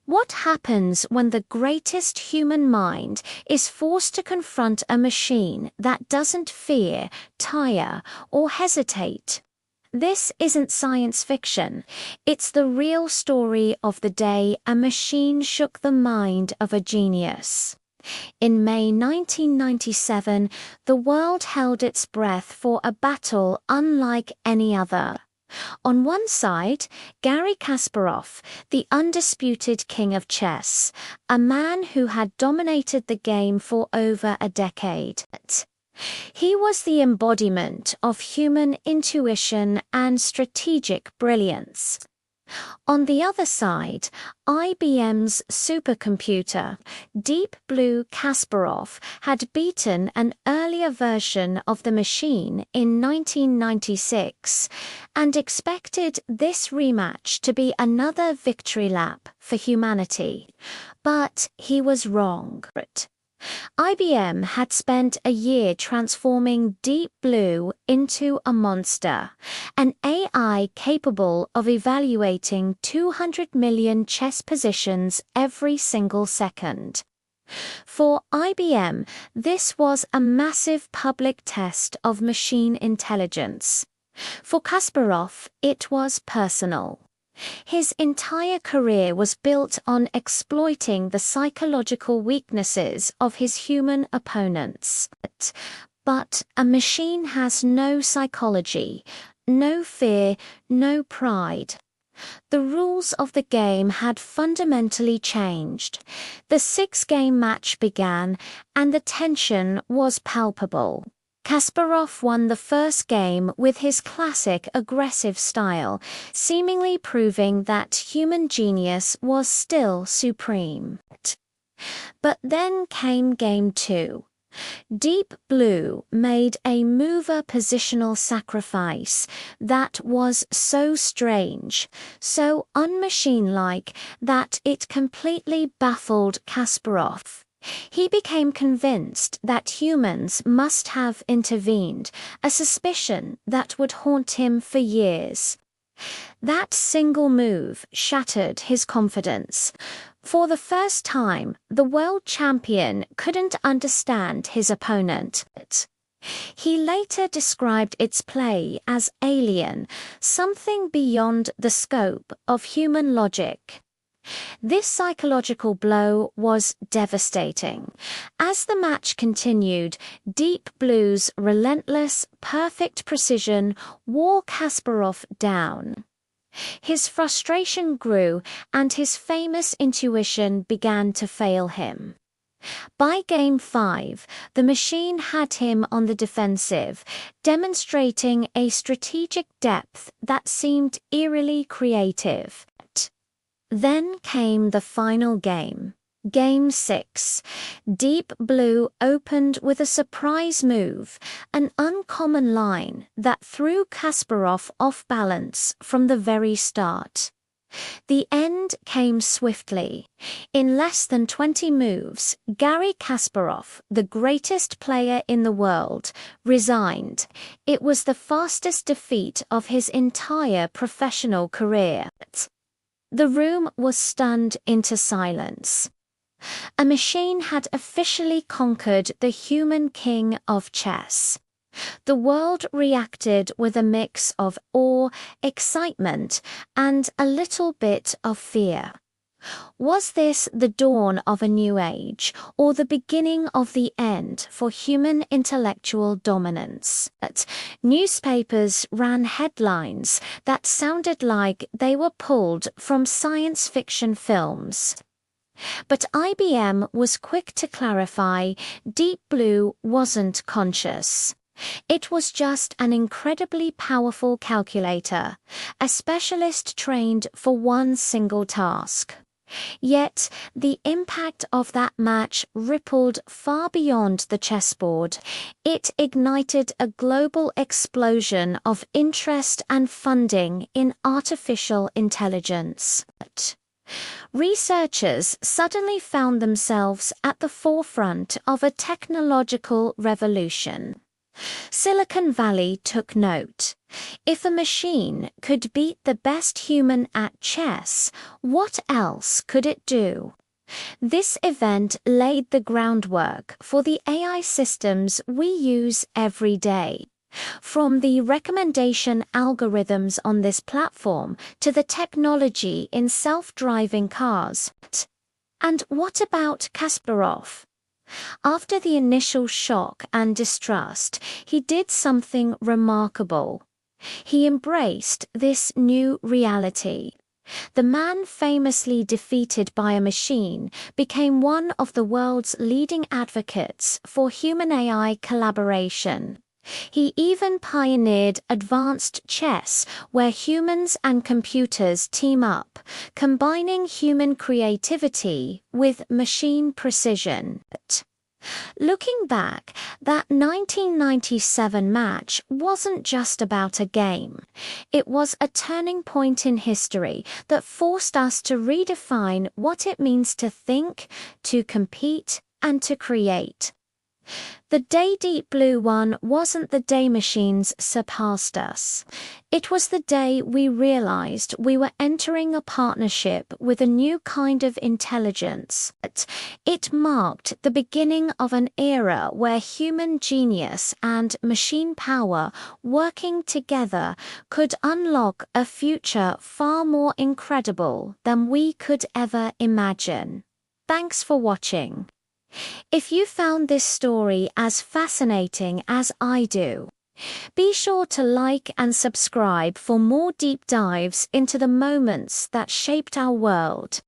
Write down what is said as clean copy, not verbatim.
What happens when the greatest human mind is forced to confront a machine that doesn't fear, tire, or hesitate? This isn't science fiction. It's the real story of the day a machine shook the mind of a genius. In May 1997, the world held its breath for a battle unlike any other. On one side, Garry Kasparov, the undisputed king of chess, a man who had dominated the game for over a decade. He was the embodiment of human intuition and strategic brilliance. On the other side, IBM's supercomputer, Deep Blue-Kasparov, had beaten an earlier version of the machine in 1996 and expected this rematch to be another victory lap for humanity. But he was wrong. IBM had spent a year transforming Deep Blue into a monster, an AI capable of evaluating 200 million chess positions every single second. For IBM, this was a massive public test of machine intelligence. For Kasparov, it was personal. His entire career was built on exploiting the psychological weaknesses of his human opponents. But a machine has no psychology, no fear, no pride. The rules of the game had fundamentally changed. The six-game match began, and the tension was palpable. Kasparov won the first game with his classic aggressive style, seemingly proving that human genius was still supreme. But then came Game 2. Deep Blue made a mover positional sacrifice that was so strange, so unmachine-like, that it completely baffled Kasparov. He became convinced that humans must have intervened, a suspicion that would haunt him for years. That single move shattered his confidence. For the first time, the world champion couldn't understand his opponent. He later described its play as alien, something beyond the scope of human logic. This psychological blow was devastating. As the match continued, Deep Blue's relentless, perfect precision wore Kasparov down. His frustration grew, and his famous intuition began to fail him. By Game 5, the machine had him on the defensive, demonstrating a strategic depth that seemed eerily creative. Then came the final game. Game 6. Deep Blue opened with a surprise move, an uncommon line that threw Kasparov off balance from the very start. The end came swiftly. In less than 20 moves, Garry Kasparov, the greatest player in the world, resigned. It was the fastest defeat of his entire professional career. The room was stunned into silence. A machine had officially conquered the human king of chess. The world reacted with a mix of awe, excitement, and a little bit of fear. Was this the dawn of a new age, or the beginning of the end for human intellectual dominance? Newspapers ran headlines that sounded like they were pulled from science fiction films. But IBM was quick to clarify Deep Blue wasn't conscious. It was just an incredibly powerful calculator, a specialist trained for one single task. Yet, the impact of that match rippled far beyond the chessboard. It ignited a global explosion of interest and funding in artificial intelligence. Researchers suddenly found themselves at the forefront of a technological revolution. Silicon Valley took note. If a machine could beat the best human at chess, what else could it do? This event laid the groundwork for the AI systems we use every day. From the recommendation algorithms on this platform to the technology in self-driving cars. And what about Kasparov? After the initial shock and distrust, he did something remarkable. He embraced this new reality. The man famously defeated by a machine became one of the world's leading advocates for human-AI collaboration. He even pioneered advanced chess, where humans and computers team up, combining human creativity with machine precision. Looking back, that 1997 match wasn't just about a game. It was a turning point in history that forced us to redefine what it means to think, to compete, and to create. The day Deep Blue won wasn't the day machines surpassed us. It was the day we realized we were entering a partnership with a new kind of intelligence. It marked the beginning of an era where human genius and machine power working together could unlock a future far more incredible than we could ever imagine. Thanks for watching. If you found this story as fascinating as I do, be sure to like and subscribe for more deep dives into the moments that shaped our world.